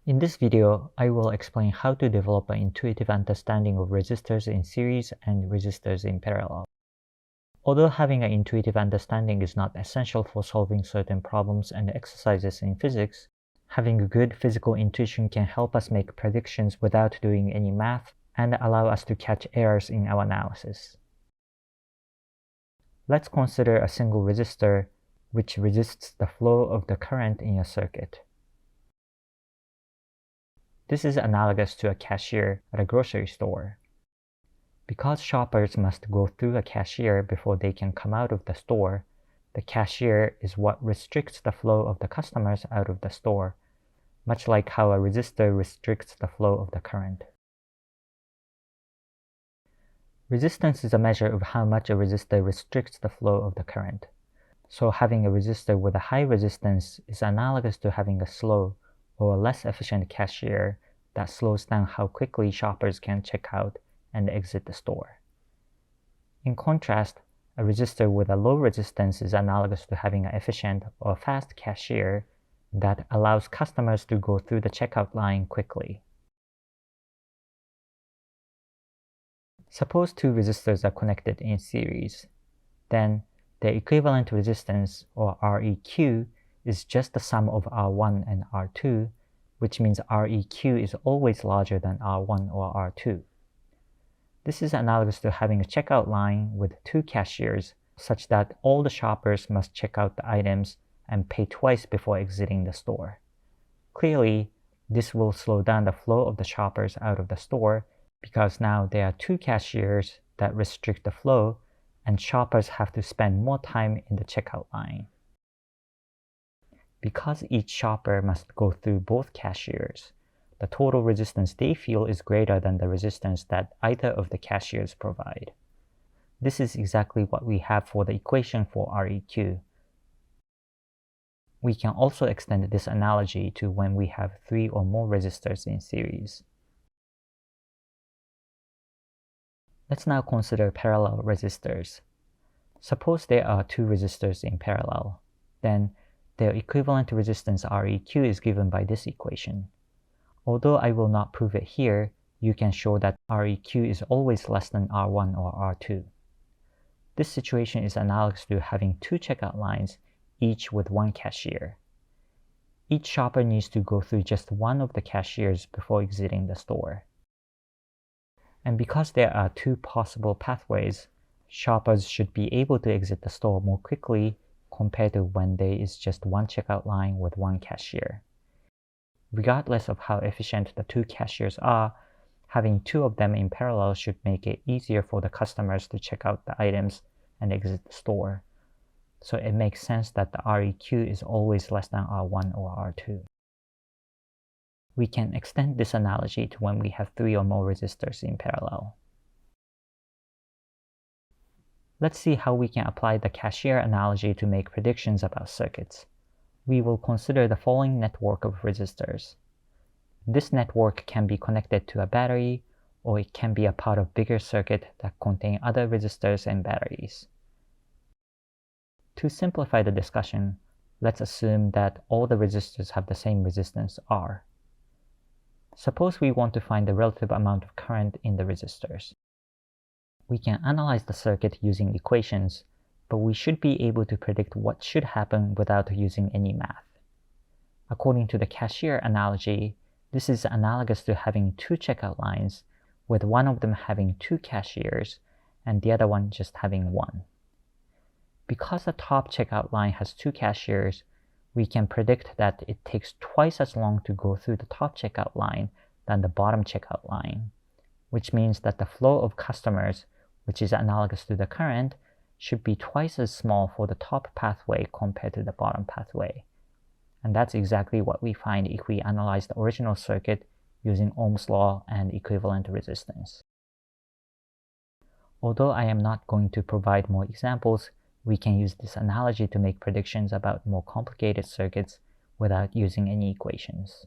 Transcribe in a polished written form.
In this video, I will explain how to develop an intuitive understanding of resistors in series and resistors in parallel. Although having an intuitive understanding is not essential for solving certain problems and exercises in physics, having a good physical intuition can help us make predictions without doing any math and allow us to catch errors in our analysis. Let's consider a single resistor which resists the flow of the current in a circuit. This is analogous to a cashier at a grocery store. Because shoppers must go through a cashier before they can come out of the store, the cashier is what restricts the flow of the customers out of the store, much like how a resistor restricts the flow of the current. Resistance is a measure of how much a resistor restricts the flow of the current. So having a resistor with a high resistance is analogous to having a slow or a less efficient cashier that slows down how quickly shoppers can check out and exit the store. In contrast, a resistor with a low resistance is analogous to having an efficient or fast cashier that allows customers to go through the checkout line quickly. Suppose two resistors are connected in series. Then their equivalent resistance, or Req, is just the sum of R1 and R2, which means Req is always larger than R1 or R2. This is analogous to having a checkout line with two cashiers, such that all the shoppers must check out the items and pay twice before exiting the store. Clearly, this will slow down the flow of the shoppers out of the store because now there are two cashiers that restrict the flow and shoppers have to spend more time in the checkout line. Because each shopper must go through both cashiers, the total resistance they feel is greater than the resistance that either of the cashiers provide. This is exactly what we have for the equation for Req. We can also extend this analogy to when we have three or more resistors in series. Let's now consider parallel resistors. Suppose there are two resistors in parallel. Then their equivalent resistance Req is given by this equation. Although I will not prove it here, you can show that Req is always less than R1 or R2. This situation is analogous to having two checkout lines, each with one cashier. Each shopper needs to go through just one of the cashiers before exiting the store. And because there are two possible pathways, shoppers should be able to exit the store more quickly compared to when there is just one checkout line with one cashier. Regardless of how efficient the two cashiers are, having two of them in parallel should make it easier for the customers to check out the items and exit the store. So it makes sense that the Req is always less than R1 or R2. We can extend this analogy to when we have three or more resistors in parallel. Let's see how we can apply the cashier analogy to make predictions about circuits. We will consider the following network of resistors. This network can be connected to a battery, or it can be a part of a bigger circuit that contain other resistors and batteries. To simplify the discussion, let's assume that all the resistors have the same resistance R. Suppose we want to find the relative amount of current in the resistors. We can analyze the circuit using equations, but we should be able to predict what should happen without using any math. According to the cashier analogy, this is analogous to having two checkout lines, with one of them having two cashiers and the other one just having one. Because the top checkout line has two cashiers, we can predict that it takes twice as long to go through the top checkout line than the bottom checkout line, which means that the flow of customers, which is analogous to the current, should be twice as small for the top pathway compared to the bottom pathway. And that's exactly what we find if we analyze the original circuit using Ohm's law and equivalent resistance. Although I am not going to provide more examples, we can use this analogy to make predictions about more complicated circuits without using any equations.